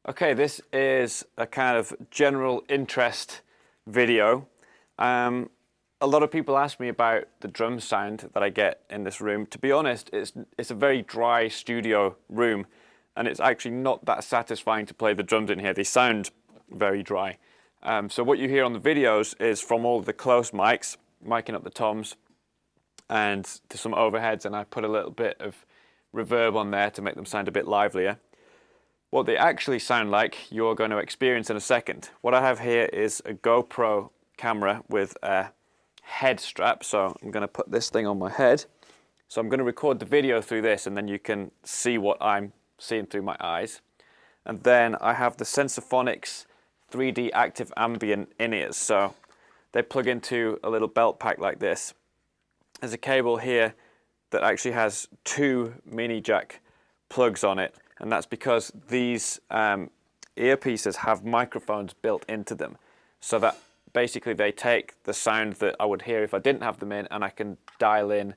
Okay, this is a kind of general interest video. A lot of people ask me about the drum sound that I get in this room. To be honest, it's a very dry studio room, and it's actually not that satisfying to play the drums in here. They sound very dry. So what you hear on the videos is from all the close mics, miking up the toms, and to some overheads, and I put a little bit of reverb on there to make them sound a bit livelier. What they actually sound like, you're going to experience in a second. What I have here is a GoPro camera with a head strap, so I'm going to put this thing on my head. So I'm going to record the video through this, and then you can see what I'm seeing through my eyes. And then I have the Sensaphonics 3D Active Ambient in-ears, so they plug into a little belt pack like this. There's a cable here that actually has two mini jack plugs on it, and that's because these earpieces have microphones built into them, so that basically they take the sound that I would hear if I didn't have them in, and I can dial in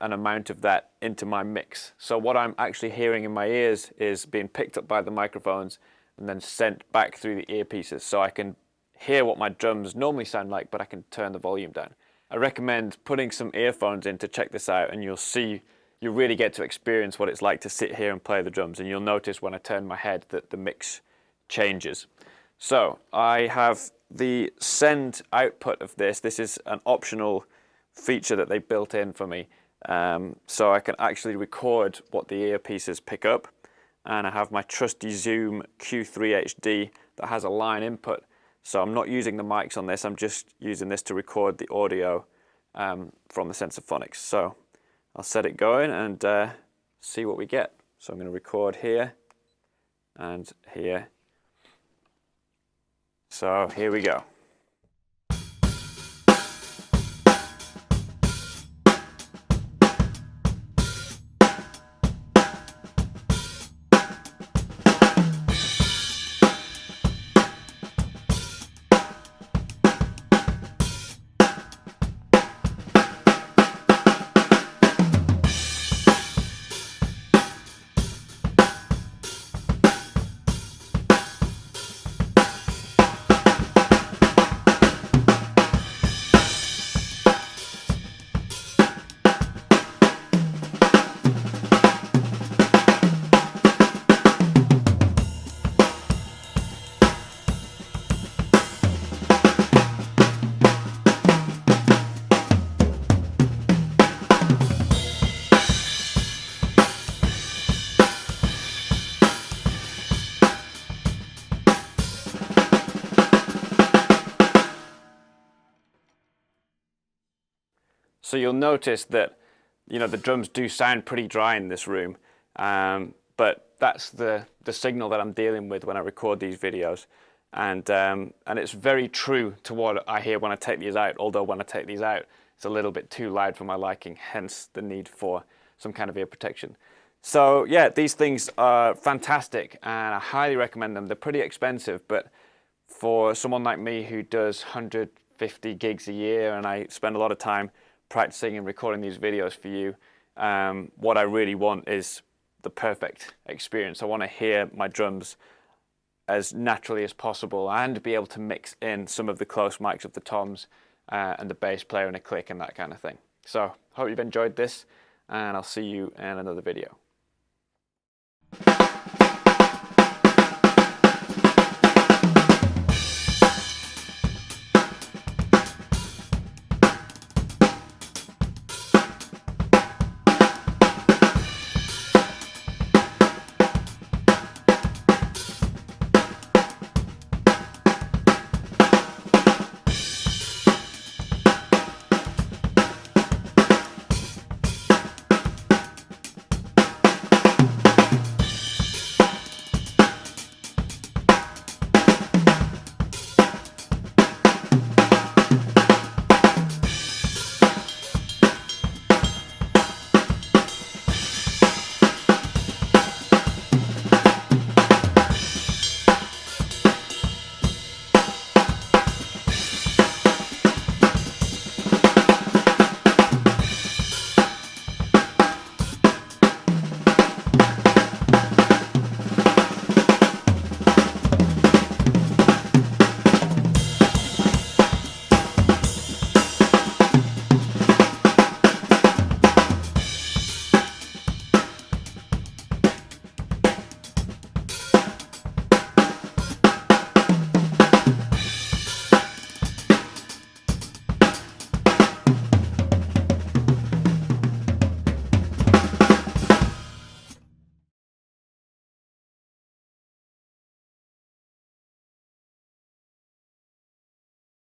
an amount of that into my mix. So what I'm actually hearing in my ears is being picked up by the microphones and then sent back through the earpieces, so I can hear what my drums normally sound like, but I can turn the volume down. I recommend putting some earphones in to check this out, and you really get to experience what it's like to sit here and play the drums, and you'll notice when I turn my head that the mix changes. So I have the send output of this. This is an optional feature that they built in for me, so I can actually record what the earpieces pick up, and I have my trusty Zoom Q3 HD that has a line input. So I'm not using the mics on this, I'm just using this to record the audio from the Sensaphonics. So I'll set it going and see what we get. So I'm going to record here and here. So here we go. So you'll notice that, the drums do sound pretty dry in this room, but that's the signal that I'm dealing with when I record these videos, and it's very true to what I hear when I take these out. Although when I take these out, it's a little bit too loud for my liking, hence the need for some kind of ear protection. So yeah, these things are fantastic, and I highly recommend them. They're pretty expensive, but for someone like me who does 150 gigs a year, and I spend a lot of time practicing and recording these videos for you, what I really want is the perfect experience. I want to hear my drums as naturally as possible and be able to mix in some of the close mics of the toms and the bass player and a click and that kind of thing. So hope you've enjoyed this, and I'll see you in another video.